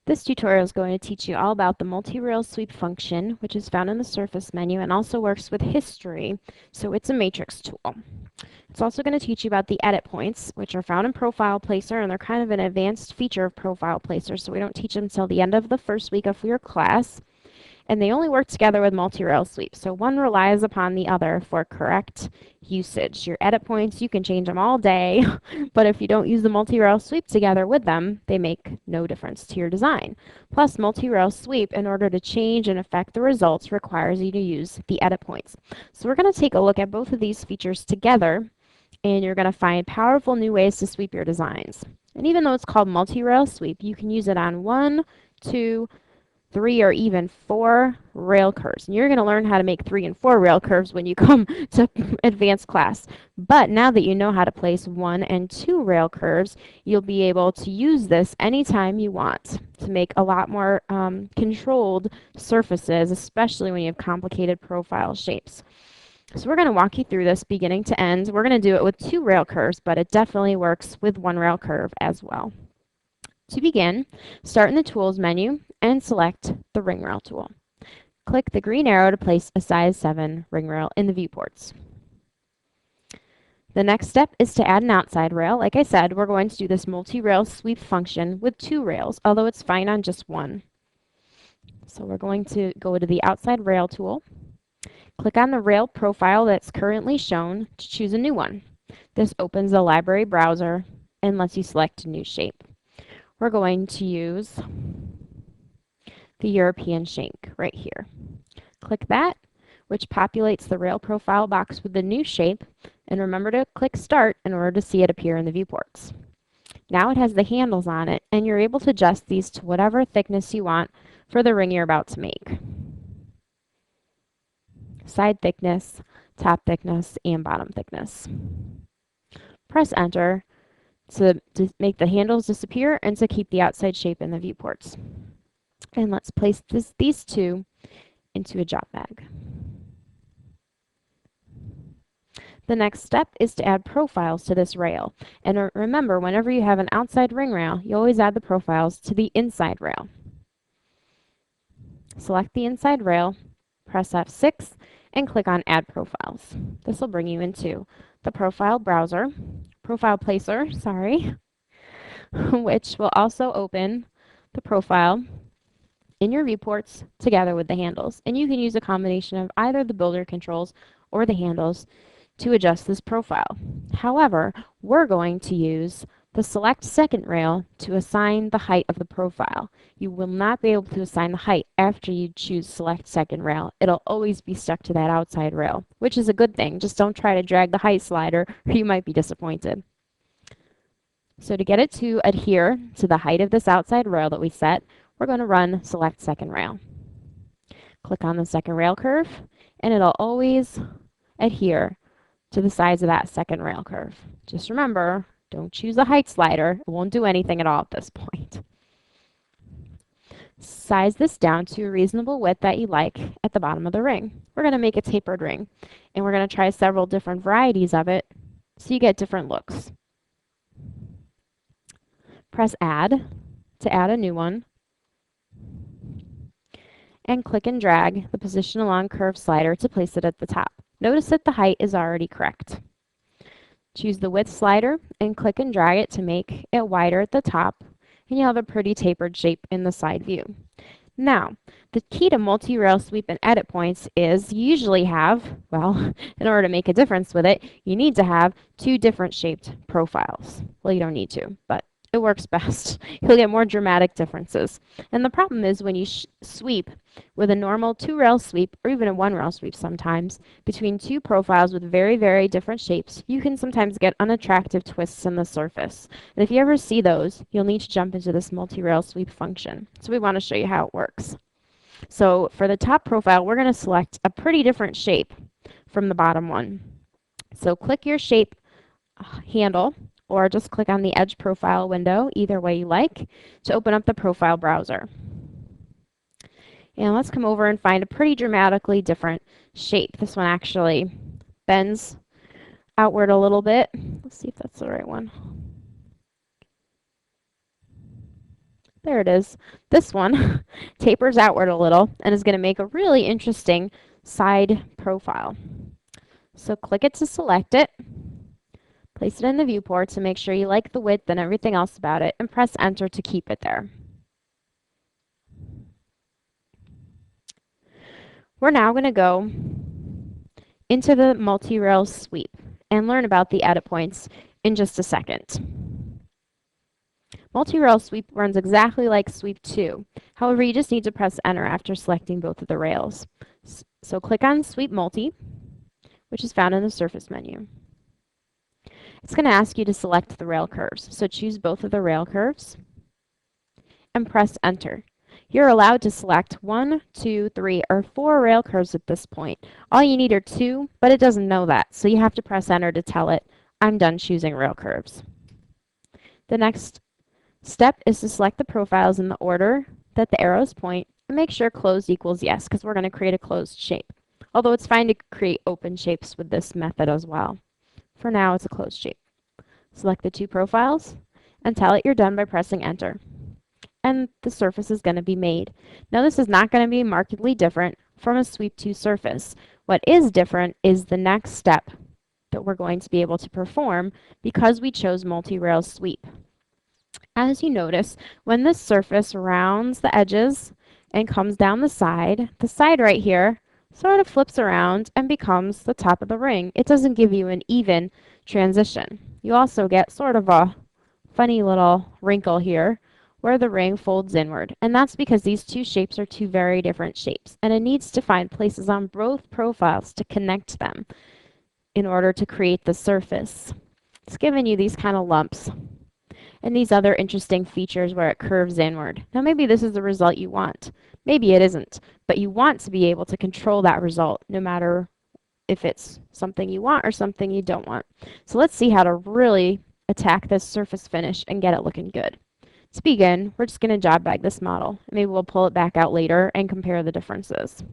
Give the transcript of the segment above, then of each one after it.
This tutorial is going to teach you all about the multi-rail sweep function, which is found in the surface menu and also works with history, so it's a matrix tool. It's also going to teach you about the edit points, which are found in Profile Placer, and they're kind of an advanced feature of Profile Placer, so we don't teach them until the end of the first week of your class. And they only work together with multi-rail sweep, so one relies upon the other for correct usage. Your edit points, you can change them all day, but if you don't use the multi-rail sweep together with them, they make no difference to your design. Plus, multi-rail sweep, in order to change and affect the results, requires you to use the edit points. So we're going to take a look at both of these features together, and you're going to find powerful new ways to sweep your designs. And even though it's called multi-rail sweep, you can use it on 1, 2, 3, or even 4 rail curves. And you're going to learn how to make 3 and 4 rail curves when you come to advanced class. But now that you know how to place 1 and 2 rail curves, you'll be able to use this anytime you want to make a lot more controlled surfaces, especially when you have complicated profile shapes. So we're going to walk you through this beginning to end. We're going to do it with 2 rail curves, but it definitely works with 1 rail curve as well. To begin, start in the Tools menu and select the ring rail tool. Click the green arrow to place a size 7 ring rail in the viewports. The next step is to add an outside rail. Like I said, we're going to do this multi-rail sweep function with 2 rails, although it's fine on just 1. So we're going to go to the outside rail tool. Click on the rail profile that's currently shown to choose a new one. This opens the library browser and lets you select a new shape. We're going to use the European shank right here. Click that, which populates the rail profile box with the new shape, and remember to click Start in order to see it appear in the viewports. Now it has the handles on it, and you're able to adjust these to whatever thickness you want for the ring you're about to make. Side thickness, top thickness, and bottom thickness. Press Enter to make the handles disappear and to keep the outside shape in the viewports. And let's place these 2 into a job bag. The next step is to add profiles to this rail. And remember, whenever you have an outside ring rail, you always add the profiles to the inside rail. Select the inside rail, press F6, and click on Add Profiles. This will bring you into the Profile Placer, which will also open the profile in your viewports together with the handles. And you can use a combination of either the builder controls or the handles to adjust this profile. However, we're going to use the Select Second rail to assign the height of the profile. You will not be able to assign the height after you choose Select Second rail. It'll always be stuck to that outside rail, which is a good thing. Just don't try to drag the height slider or you might be disappointed. So to get it to adhere to the height of this outside rail that we set, we're going to run Select Second rail. Click on the second rail curve, and it'll always adhere to the size of that second rail curve. Just remember, don't choose a height slider. It won't do anything at all at this point. Size this down to a reasonable width that you like at the bottom of the ring. We're going to make a tapered ring, and we're going to try several different varieties of it so you get different looks. Press Add to add a new one, and click and drag the Position Along Curve slider to place it at the top. Notice that the height is already correct. Choose the width slider and click and drag it to make it wider at the top, and you'll have a pretty tapered shape in the side view. Now, the key to multi-rail sweep and edit points is you usually have, well, in order to make a difference with it, you need to have 2 different shaped profiles. Well, you don't need to, but it works best. You'll get more dramatic differences. And the problem is when you sweep with a normal 2-rail sweep, or even a 1-rail sweep sometimes, between 2 profiles with very, very different shapes, you can sometimes get unattractive twists in the surface. And if you ever see those, you'll need to jump into this multi-rail sweep function. So we want to show you how it works. So for the top profile, we're going to select a pretty different shape from the bottom one. So click your shape handle, or just click on the Edge Profile window, either way you like, to open up the profile browser. And let's come over and find a pretty dramatically different shape. This one actually bends outward a little bit. Let's see if that's the right one. There it is. This one tapers outward a little and is going to make a really interesting side profile. So click it to select it, place it in the viewport to make sure you like the width and everything else about it, and press enter to keep it there. We're now going to go into the multi-rail sweep and learn about the edit points in just a second. Multi-rail sweep runs exactly like sweep 2. However, you just need to press enter after selecting both of the rails. So click on sweep multi, which is found in the surface menu. It's going to ask you to select the rail curves. So choose both of the rail curves and press enter. You're allowed to select 1, 2, 3, or 4 rail curves at this point. All you need are 2, but it doesn't know that, so you have to press enter to tell it, I'm done choosing rail curves. The next step is to select the profiles in the order that the arrows point and make sure closed equals yes, because we're going to create a closed shape. Although it's fine to create open shapes with this method as well. For now, it's a closed shape. Select the 2 profiles and tell it you're done by pressing enter. And the surface is going to be made. Now this is not going to be markedly different from a sweep 2 surface. What is different is the next step that we're going to be able to perform because we chose multi-rail sweep. As you notice, when this surface rounds the edges and comes down the side right here sort of flips around and becomes the top of the ring. It doesn't give you an even transition. You also get sort of a funny little wrinkle here where the ring folds inward. And that's because these 2 shapes are 2 very different shapes. And it needs to find places on both profiles to connect them in order to create the surface. It's giving you these kind of lumps and these other interesting features where it curves inward. Now maybe this is the result you want. Maybe it isn't, but you want to be able to control that result no matter if it's something you want or something you don't want. So let's see how to really attack this surface finish and get it looking good. To begin, we're just going to job bag this model. Maybe we'll pull it back out later and compare the differences.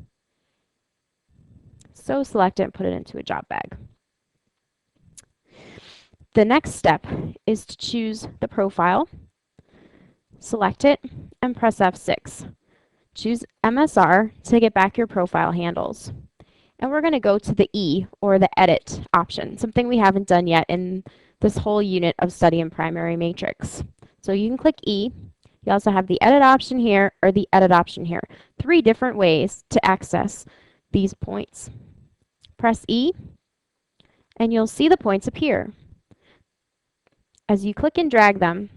So select it and put it into a job bag. The next step is to choose the profile, select it, and press F6. Choose MSR to get back your profile handles. And we're going to go to the E, or the Edit option, something we haven't done yet in this whole unit of Study in Primary Matrix. So you can click E. You also have the Edit option here, or the Edit option here. 3 different ways to access these points. Press E, and you'll see the points appear. As you click and drag them,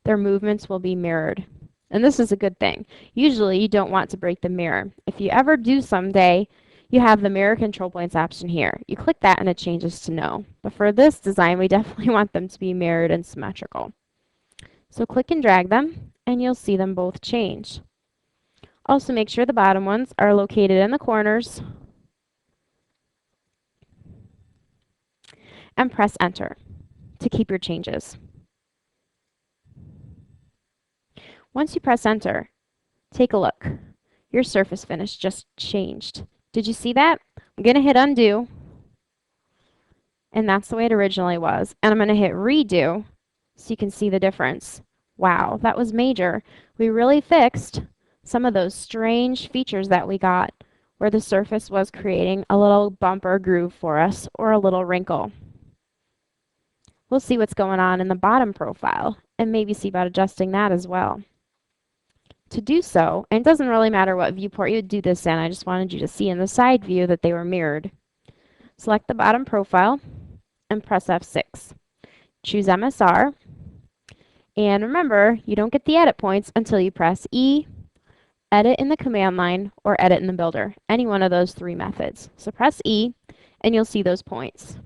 their movements will be mirrored. And this is a good thing. Usually you don't want to break the mirror. If you ever do someday, you have the mirror control points option here. You click that and it changes to no. But for this design, we definitely want them to be mirrored and symmetrical. So click and drag them, and you'll see them both change. Also make sure the bottom ones are located in the corners, and press enter to keep your changes. Once you press enter, take a look. Your surface finish just changed. Did you see that? I'm going to hit undo, and that's the way it originally was. And I'm going to hit redo so you can see the difference. Wow, that was major. We really fixed some of those strange features that we got where the surface was creating a little bump or groove for us, or a little wrinkle. We'll see what's going on in the bottom profile and maybe see about adjusting that as well. To do so, and it doesn't really matter what viewport you would do this in, I just wanted you to see in the side view that they were mirrored. Select the bottom profile and press F6. Choose MSR, and remember, you don't get the edit points until you press E, edit in the command line, or edit in the builder. Any one of those 3 methods. So press E, and you'll see those points.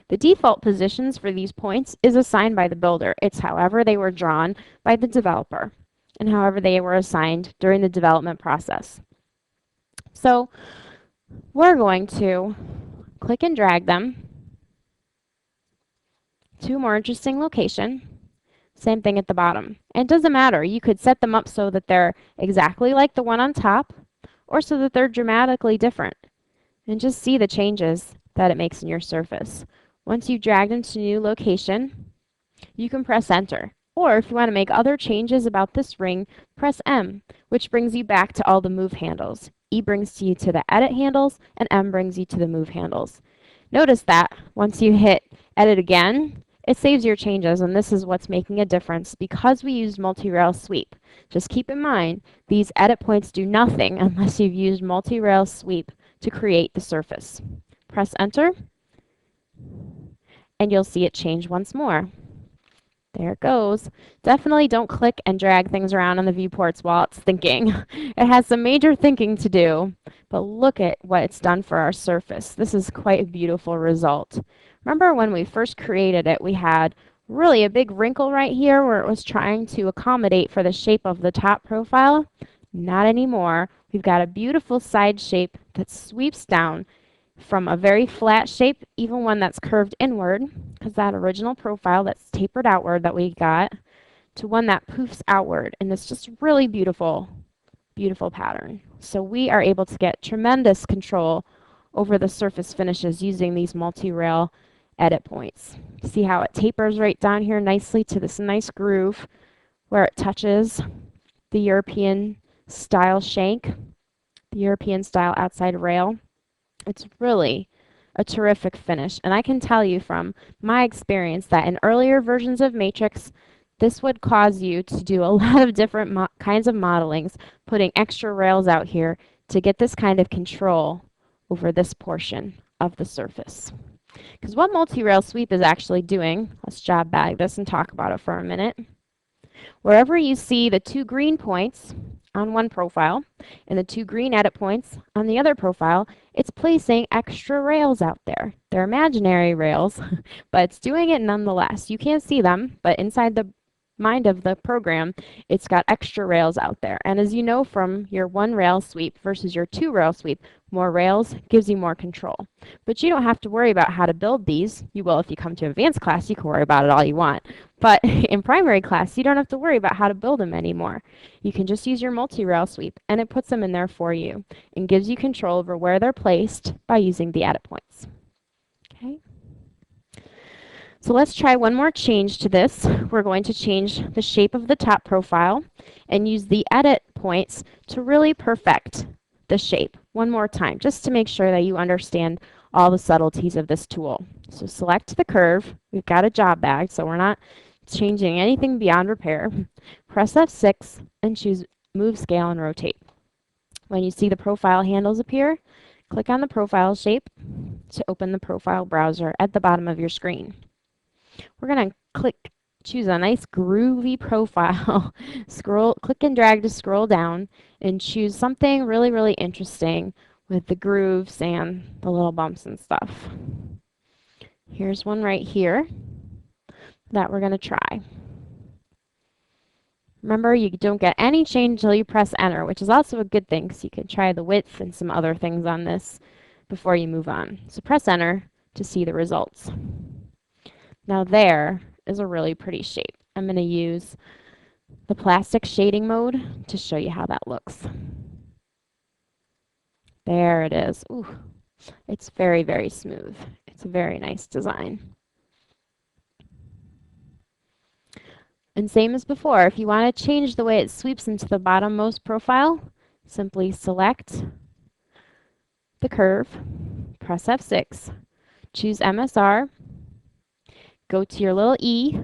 The default positions for these points is assigned by the builder. It's however they were drawn by the developer, and however they were assigned during the development process. So we're going to click and drag them to a more interesting location. Same thing at the bottom. And it doesn't matter. You could set them up so that they're exactly like the one on top, or so that they're dramatically different. And just see the changes that it makes in your surface. Once you've dragged them to a new location, you can press enter. Or if you want to make other changes about this ring, press M, which brings you back to all the move handles. E brings you to the edit handles, and M brings you to the move handles. Notice that once you hit edit again, it saves your changes, and this is what's making a difference because we used multi-rail sweep. Just keep in mind, these edit points do nothing unless you've used multi-rail sweep to create the surface. Press enter, and you'll see it change once more. There it goes. Definitely don't click and drag things around on the viewports while it's thinking. It has some major thinking to do, but look at what it's done for our surface. This is quite a beautiful result. Remember when we first created it, we had really a big wrinkle right here where it was trying to accommodate for the shape of the top profile? Not anymore. We've got a beautiful side shape that sweeps down from a very flat shape, even one that's curved inward, because that original profile that's tapered outward that we got, to one that poofs outward. And it's just really beautiful, beautiful pattern. So we are able to get tremendous control over the surface finishes using these multi-rail edit points. See how it tapers right down here nicely to this nice groove where it touches the European style shank, the European style outside rail. It's really a terrific finish, and I can tell you from my experience that in earlier versions of Matrix, this would cause you to do a lot of different kinds of modelings, putting extra rails out here to get this kind of control over this portion of the surface. Because what multi-rail sweep is actually doing, let's job bag this and talk about it for a minute. Wherever you see the two green points on one profile and the two green edit points on the other profile, it's placing extra rails out there. They're imaginary rails, but it's doing it nonetheless. You can't see them, but inside the mind of the program, it's got extra rails out there. And as you know from your one rail sweep versus your two rail sweep, more rails gives you more control. But you don't have to worry about how to build these. You will if you come to advanced class, you can worry about it all you want. But in primary class, you don't have to worry about how to build them anymore. You can just use your multi-rail sweep, and it puts them in there for you and gives you control over where they're placed by using the edit points. Okay. So let's try one more change to this. We're going to change the shape of the top profile and use the edit points to really perfect the shape one more time, just to make sure that you understand all the subtleties of this tool. So select the curve. We've got a job bag, so we're not changing anything beyond repair. Press F6 and choose Move, Scale, and Rotate. When you see the profile handles appear, click on the profile shape to open the profile browser at the bottom of your screen. We're going to choose a nice groovy profile. Click and drag to scroll down and choose something really, really interesting with the grooves and the little bumps and stuff. Here's one right here that we're going to try. Remember, you don't get any change until you press enter, which is also a good thing because you can try the width and some other things on this before you move on. So press enter to see the results. Now there is a really pretty shape. I'm going to use the plastic shading mode to show you how that looks. There it is. Ooh, it's very, very smooth. It's a very nice design. And same as before, if you want to change the way it sweeps into the bottommost profile, simply select the curve, press F6, choose MSR, go to your little E,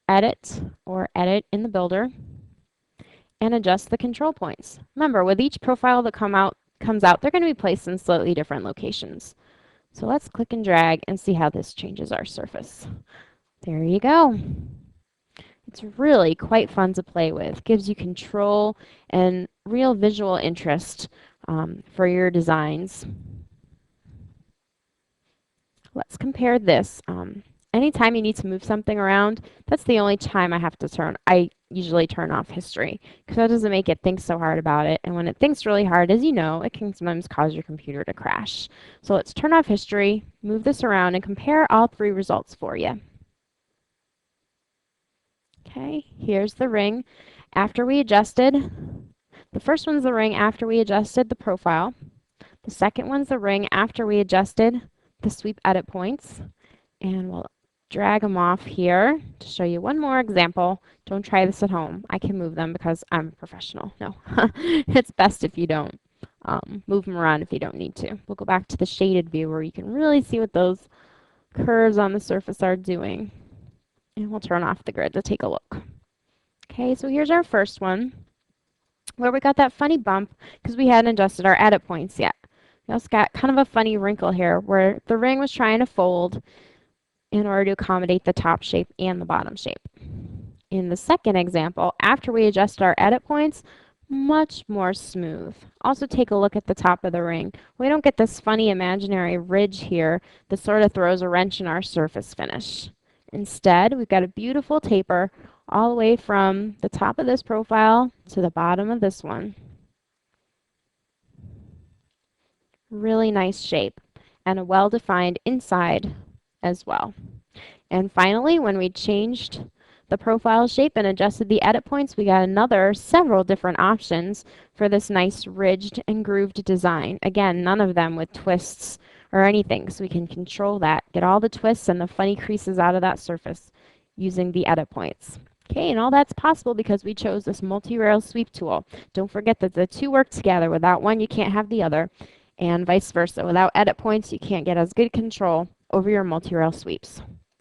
edit or edit in the builder, and adjust the control points. Remember, with each profile that comes out, they're going to be placed in slightly different locations. So let's click and drag and see how this changes our surface. There you go. It's really quite fun to play with. Gives you control and real visual interest for your designs. Let's compare this. Anytime you need to move something around, that's the only time I usually turn off history because that doesn't make it think so hard about it. And when it thinks really hard, as you know, it can sometimes cause your computer to crash. So let's turn off history, move this around, and compare all three results for you. Okay, here's the ring after we adjusted. The first one's the ring after we adjusted the profile. The second one's the ring after we adjusted the sweep edit points. And we'll drag them off here to show you one more example. Don't try this at home. I can move them because I'm a professional. No, it's best if you don't move them around if you don't need to. We'll go back to the shaded view where you can really see what those curves on the surface are doing. And we'll turn off the grid to take a look. Okay, so here's our first one where we got that funny bump because we hadn't adjusted our edit points yet. We also got kind of a funny wrinkle here where the ring was trying to fold in order to accommodate the top shape and the bottom shape. In the second example, after we adjust our edit points, much more smooth. Also take a look at the top of the ring. We don't get this funny imaginary ridge here that sort of throws a wrench in our surface finish. Instead, we've got a beautiful taper all the way from the top of this profile to the bottom of this one. Really nice shape and a well-defined inside as well. And finally, when we changed the profile shape and adjusted the edit points, we got several different options for this nice ridged and grooved design. Again, none of them with twists or anything, so we can control that, get all the twists and the funny creases out of that surface using the edit points. Okay, and all that's possible because we chose this multi-rail sweep tool. Don't forget that the two work together. Without one, you can't have the other, and vice versa. Without edit points, you can't get as good control over your multi-rail sweeps.